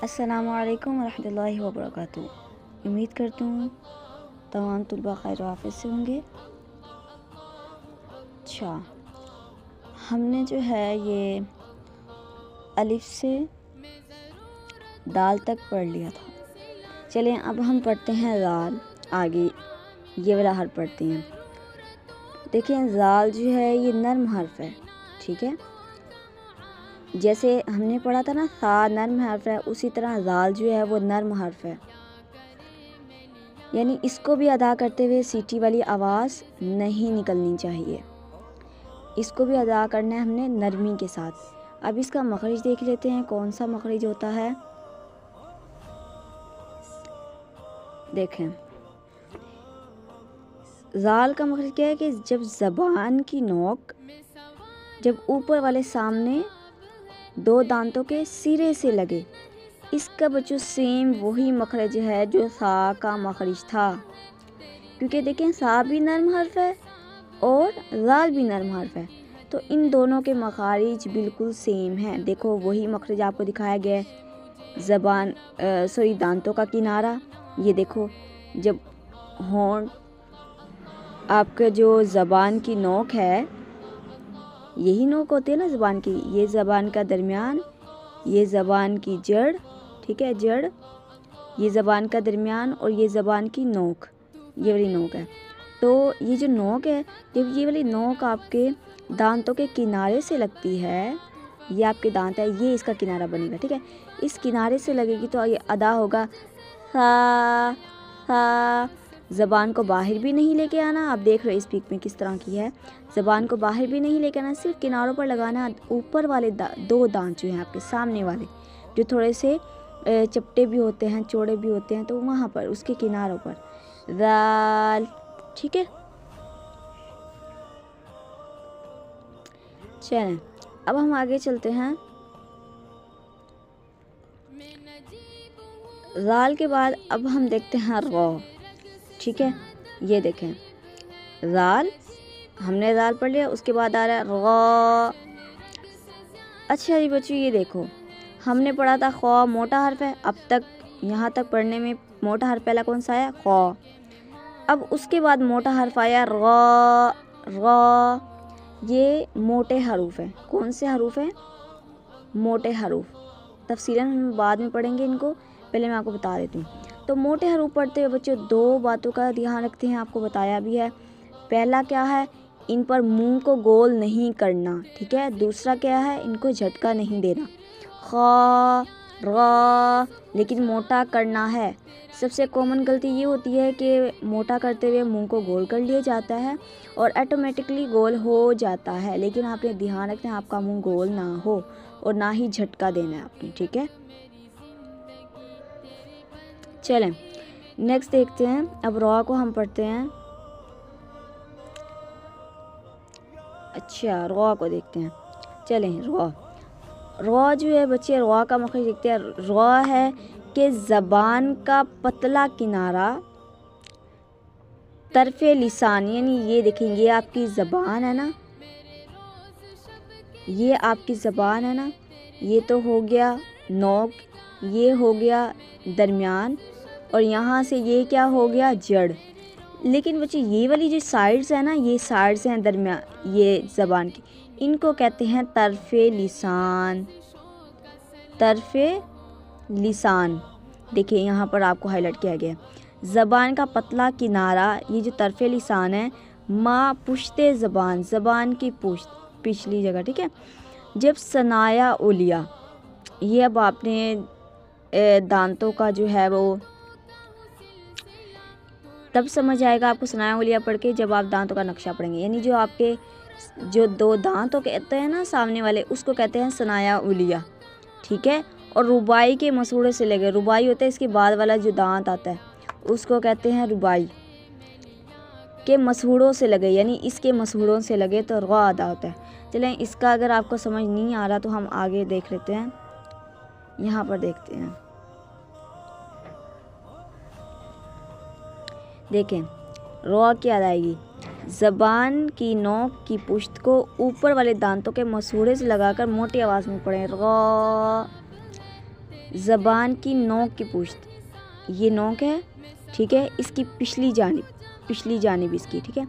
अस्सलामुअलैकुम वरहमतुल्लाहि वबरकातुहू। उम्मीद करती हूँ तमाम तुलबा खैर वाफिस से होंगे। अच्छा, हमने जो है ये अलिफ से दाल तक पढ़ लिया था। चलें अब हम पढ़ते हैं ज़ाल। आगे ये वाला हर्फ पढ़ते हैं। देखिए ज़ाल जो है ये नर्म हर्फ है, ठीक है। जैसे हमने पढ़ा था ना सा नर्म हर्फ है, उसी तरह ज़ाल जो है वो नर्म हर्फ है। यानी इसको भी अदा करते हुए सीटी वाली आवाज़ नहीं निकलनी चाहिए। इसको भी अदा करना है हमने नरमी के साथ। अब इसका मखरज देख लेते हैं कौन सा मखरज होता है। देखें ज़ाल का मखरज क्या है कि जब ज़बान की नोक जब ऊपर वाले सामने दो दांतों के सिरे से लगे, इसका बच्चों सेम वही मखरज है जो सा का मखरज था। क्योंकि देखें सा भी नर्म हर्फ है और ज़ाल भी नर्म हर्फ है, तो इन दोनों के मखारिज बिल्कुल सेम हैं। देखो वही मखरज आपको दिखाया गया है। ज़बान दांतों का किनारा, ये देखो जब होंठ आपका जो ज़बान की नोक है, यही नोक होती है ना ज़बान की, ये ज़बान का दरमियान, ये ज़बान की जड़, ठीक है जड़, ये ज़बान का दरमियान और ये ज़बान की नोक, ये वाली नोक है। तो ये जो नोक है, जब ये वाली नोक आपके दांतों के किनारे से लगती है, ये आपके दांत है, ये इसका किनारा बनेगा, ठीक है। इस किनारे से लगेगी तो ये अदा होगा सा सा। ज़बान को बाहर भी नहीं लेके आना। आप देख रहे हो इस पिक में किस तरह की है। ज़बान को बाहर भी नहीं लेके आना, सिर्फ किनारों पर लगाना। ऊपर वाले दो दांत जो हैं आपके सामने वाले, जो थोड़े से चपटे भी होते हैं, चौड़े भी होते हैं, तो वहाँ पर उसके किनारों पर ज़ाल, ठीक है। चलें अब हम आगे चलते हैं। ज़ाल के बाद अब हम देखते हैं रौ, ठीक है। ये देखें ज़ाल, हमने ज़ाल पढ़ लिया, उसके बाद आ रहा है रौ। अच्छा जी बच्चों ये देखो, हमने पढ़ा था खौ मोटा हर्फ है। अब तक यहाँ तक पढ़ने में मोटा हर्फ पहला कौन सा आया? खौ। अब उसके बाद मोटा हर्फ आया रौ। रौ ये मोटे हरूफ हैं। कौन से हरूफ हैं? मोटे हरूफ। तफसीलन हम बाद में पढ़ेंगे इनको, पहले मैं आपको बता देती हूँ। तो मोटे हरूफ पढ़ते हुए बच्चों दो बातों का ध्यान रखते हैं, आपको बताया भी है। पहला क्या है, इन पर मुंह को गोल नहीं करना, ठीक है। दूसरा क्या है, इनको झटका नहीं देना। खा रा लेकिन मोटा करना है। सबसे कॉमन गलती ये होती है कि मोटा करते हुए मुंह को गोल कर लिया जाता है और ऑटोमेटिकली गोल हो जाता है, लेकिन आपने ध्यान रखना है आपका मुंह गोल ना हो और ना ही झटका देना है आपने, ठीक है। चलें नेक्स्ट देखते हैं। अब रॉ को हम पढ़ते हैं। अच्छा रॉ को देखते हैं। चलें रॉ जो है बच्चे, रॉ का मखरज देखते हैं। रॉ है कि ज़बान का पतला किनारा तरफे लिसान, यानी ये देखेंगे ये आपकी ज़बान है ना, ये आपकी ज़बान है ना, ये तो हो गया नोक, ये हो गया दरमियान और यहाँ से ये क्या हो गया जड़। लेकिन बच्चे ये वाली जो साइड्स है ना, ये साइड्स हैं दरमियान ये ज़बान की, इनको कहते हैं तरफे लिसान। तरफे लिसान देखिए यहाँ पर आपको हाईलाइट किया गया। ज़बान का पतला किनारा, ये जो तरफे लिसान है, माँ पुश्ते ज़बान, ज़बान की पुश्त पिछली जगह, ठीक है। जब सनाया उलिया, ये अब आपने दांतों का जो है वो तब समझ आएगा आपको सनाया उलिया पढ़ के, जब आप दांतों का नक्शा पढ़ेंगे। यानी जो आपके जो दो दांतों कहते हैं ना सामने वाले, उसको कहते हैं सनाया उलिया, ठीक है। और रुबाई के मसूड़े से लगे, रुबाई होता है इसके बाद वाला जो दांत आता है, उसको कहते हैं रुबाई के मसूड़ों से लगे, यानी इसके मसूड़ों से लगे तो रौ अदा होता है। चलें इसका अगर आपको समझ नहीं आ रहा तो हम आगे देख लेते हैं। यहाँ पर देखते हैं, देखें रौ क्या आएगी। ज़बान की नोक की पुष्ट को ऊपर वाले दांतों के मसूड़े से लगाकर मोटी आवाज़ में पढ़ें। र। ज़बान की नोक की पुष्ट, ये नोक है, ठीक है, इसकी पिछली जानिब इसकी, ठीक है,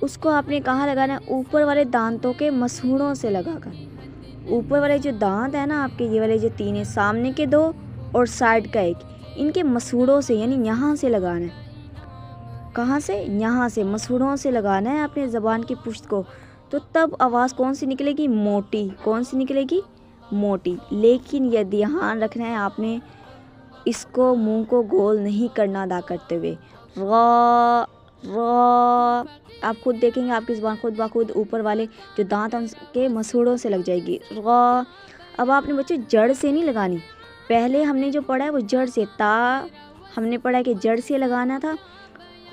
उसको आपने कहाँ लगाना है? ऊपर वाले दांतों के मसूड़ों से लगाकर। ऊपर वाले जो दांत है ना आपके, ये वाले जो 3 है, सामने के 2 और साइड का 1, इनके मसूड़ों से यानी यहाँ से लगाना है। कहाँ से? यहाँ से, मसूड़ों से लगाना है अपने ज़बान की पुष्ट को। तो तब आवाज़ कौन सी निकलेगी? मोटी। कौन सी निकलेगी? मोटी। लेकिन यह ध्यान रखना है आपने, इसको मुंह को गोल नहीं करना अदा करते हुए। र। आप खुद देखेंगे आपकी ज़बान खुद ब खुद ऊपर वाले जो दांत हैं उनके मसूड़ों से लग जाएगी। र। अब आपने बच्चों जड़ से नहीं लगानी। पहले हमने जो पढ़ा है वो जड़ से, हमने पढ़ा है कि जड़ से लगाना था।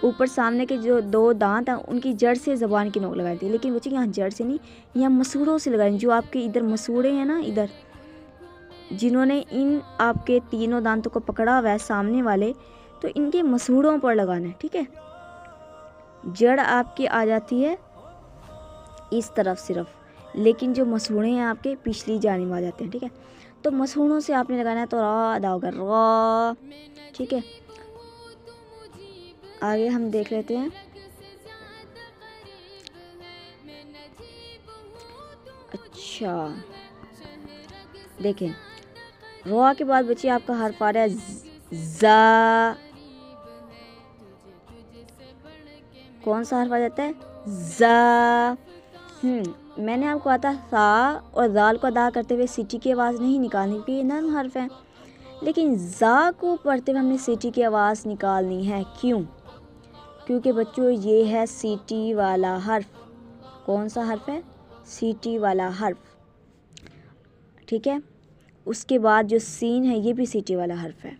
ऊपर सामने के जो 2 दांत हैं उनकी जड़ से ज़बान की नोक लगाई थी। लेकिन बच्चों यहाँ जड़ से नहीं, यहाँ मसूड़ों से लगानी। जो आपके इधर मसूड़े हैं ना, इधर जिन्होंने इन आपके 3 दांतों को पकड़ा हुआ है सामने वाले, तो इनके मसूड़ों पर लगाना है, ठीक है। जड़ आपकी आ जाती है इस तरफ सिर्फ, लेकिन जो मसूड़े हैं आपके पिछली जानिब आ जाते हैं, ठीक है। तो मसूड़ों से आपने लगाना है, तो रा अदा होगा, रा, ठीक है। आगे हम देख लेते हैं। अच्छा, देखें, रा के बाद बच्चे आपका हर्फ आ रहा है जा। कौन सा हर्फ आ जाता है? जा। मैंने आपको कहा था सा और दाल को अदा करते हुए सीटी की आवाज़ नहीं निकालनी, क्योंकि ये नर्म हर्फ है। लेकिन जा को पढ़ते हुए हमने सीटी की आवाज़ निकालनी है। क्यों? क्योंकि बच्चों ये है सीटी वाला हर्फ। कौन सा हर्फ है? सीटी वाला हर्फ, ठीक है। उसके बाद जो सीन है ये भी सीटी वाला हर्फ है।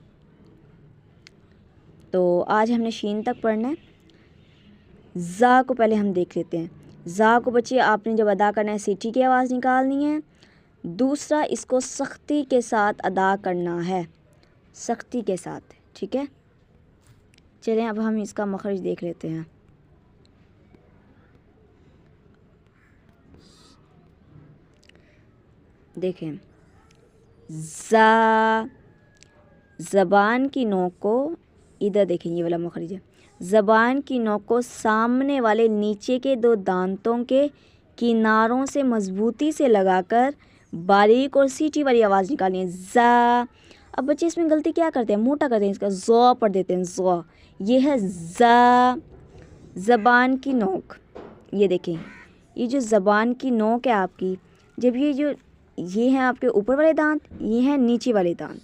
तो आज हमने शीन तक पढ़ना है। जा को पहले हम देख लेते हैं। जा को बच्चे आपने जब अदा करना है सीटी की आवाज़ निकालनी है। दूसरा, इसको सख्ती के साथ अदा करना है, सख्ती के साथ, ठीक है। चलें अब हम इसका मखरज देख लेते हैं। देखें, जा, ज़बान की नोक को इधर देखें, ये वाला मखरज है। ज़बान की नोक को सामने वाले नीचे के 2 दांतों के किनारों से मजबूती से लगाकर बारीक और सीटी वाली आवाज़ निकालनी है। जा। अब बच्चे इसमें गलती क्या करते हैं? मोटा करते हैं, इसका ज़ो पढ़ देते हैं, ज़ो। ये है जा, ज़बान की नोक। ये देखें, ये जो ज़बान की नोक है आपकी, जब ये हैं आपके ऊपर वाले दांत, ये हैं नीचे वाले दांत,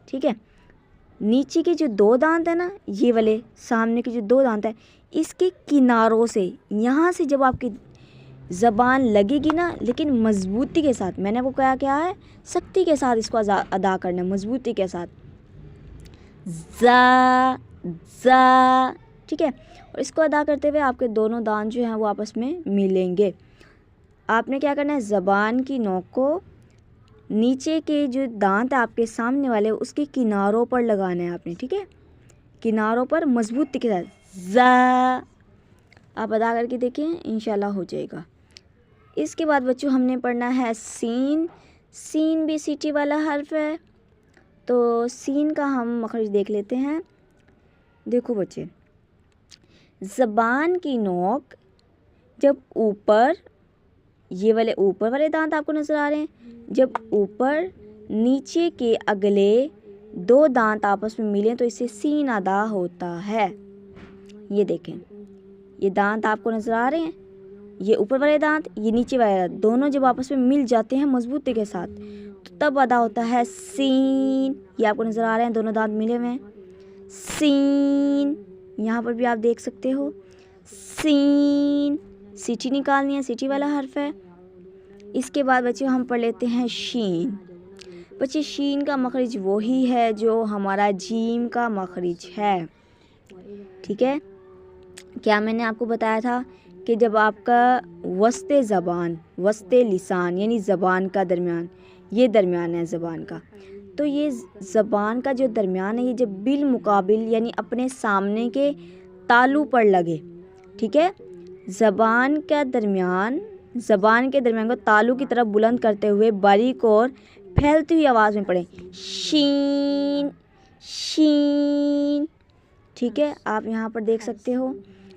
ठीक है। नीचे के जो 2 दांत है ना, ये वाले सामने के जो 2 दांत है, इसके किनारों से, यहाँ से जब आपकी ज़बान लगेगी ना, लेकिन मजबूती के साथ, मैंने वो क्या है, सख्ती के साथ इसको अदा करना है, मजबूती के साथ। जा, जा, ठीक है। और इसको अदा करते हुए आपके दोनों दांत जो हैं वो आपस में मिलेंगे। आपने क्या करना है? ज़बान की नोक को नीचे के जो दांत है आपके सामने वाले, उसके किनारों पर लगाना है आपने, ठीक है, किनारों पर मजबूती के साथ। जा। आप अदा करके देखें, इंशाल्लाह हो जाएगा। इसके बाद बच्चों हमने पढ़ना है सीन। सीन भी सीटी वाला हर्फ है, तो सीन का हम मखरज देख लेते हैं। देखो बच्चे, ज़बान की नोक जब ऊपर, ये वाले ऊपर वाले दांत आपको नज़र आ रहे हैं, जब ऊपर नीचे के अगले 2 दांत आपस में मिलें तो इससे सीन अदा होता है। ये देखें, ये दांत आपको नज़र आ रहे हैं, ये ऊपर वाले दांत, ये नीचे वाले दांत, दोनों जब आपस में मिल जाते हैं मजबूती के साथ, तो तब अदा होता है सीन। ये आपको नज़र आ रहे हैं, दोनों दांत मिले हुए हैं, सीन। यहाँ पर भी आप देख सकते हो, सीन। सीटी निकालनी है, सीटी वाला हर्फ है। इसके बाद बच्चे हम पढ़ लेते हैं शीन। बच्चे, शीन का मखरज वही है जो हमारा जीम का मखरज है, ठीक है। क्या मैंने आपको बताया था कि जब आपका वस्ते ज़बान, वस्ते लिसान यानी ज़बान का दरमियान, ये दरमियान है ज़बान का, तो ये ज़बान का जो दरमियान है, ये जब बिल मुकाबिल यानी अपने सामने के तालू पर लगे, ठीक है, ज़बान के दरमियान को तालू की तरफ बुलंद करते हुए बारीक और फैलती हुई आवाज़ में पढ़ें, शीन शीन। ठीक है, आप यहाँ पर देख सकते हो।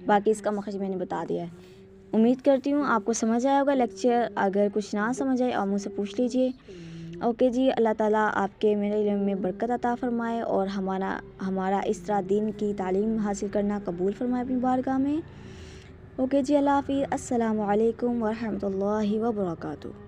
बाकी इसका मखरज मैंने बता दिया है। उम्मीद करती हूँ आपको समझ आया होगा लेक्चर। अगर कुछ ना समझ आए आप मुझसे पूछ लीजिए। ओके जी, अल्लाह ताला आपके मेरे इल्म में बरकत अता फ़रमाए और हमारा इस तरह दीन की तालीम हासिल करना कबूल फ़रमाए अपनी बारगाह में। ओके जी, अल्लाह हाफ़िज़। अस्सलामु अलैकुम व रहमतुल्लाहि व बरकातुहू।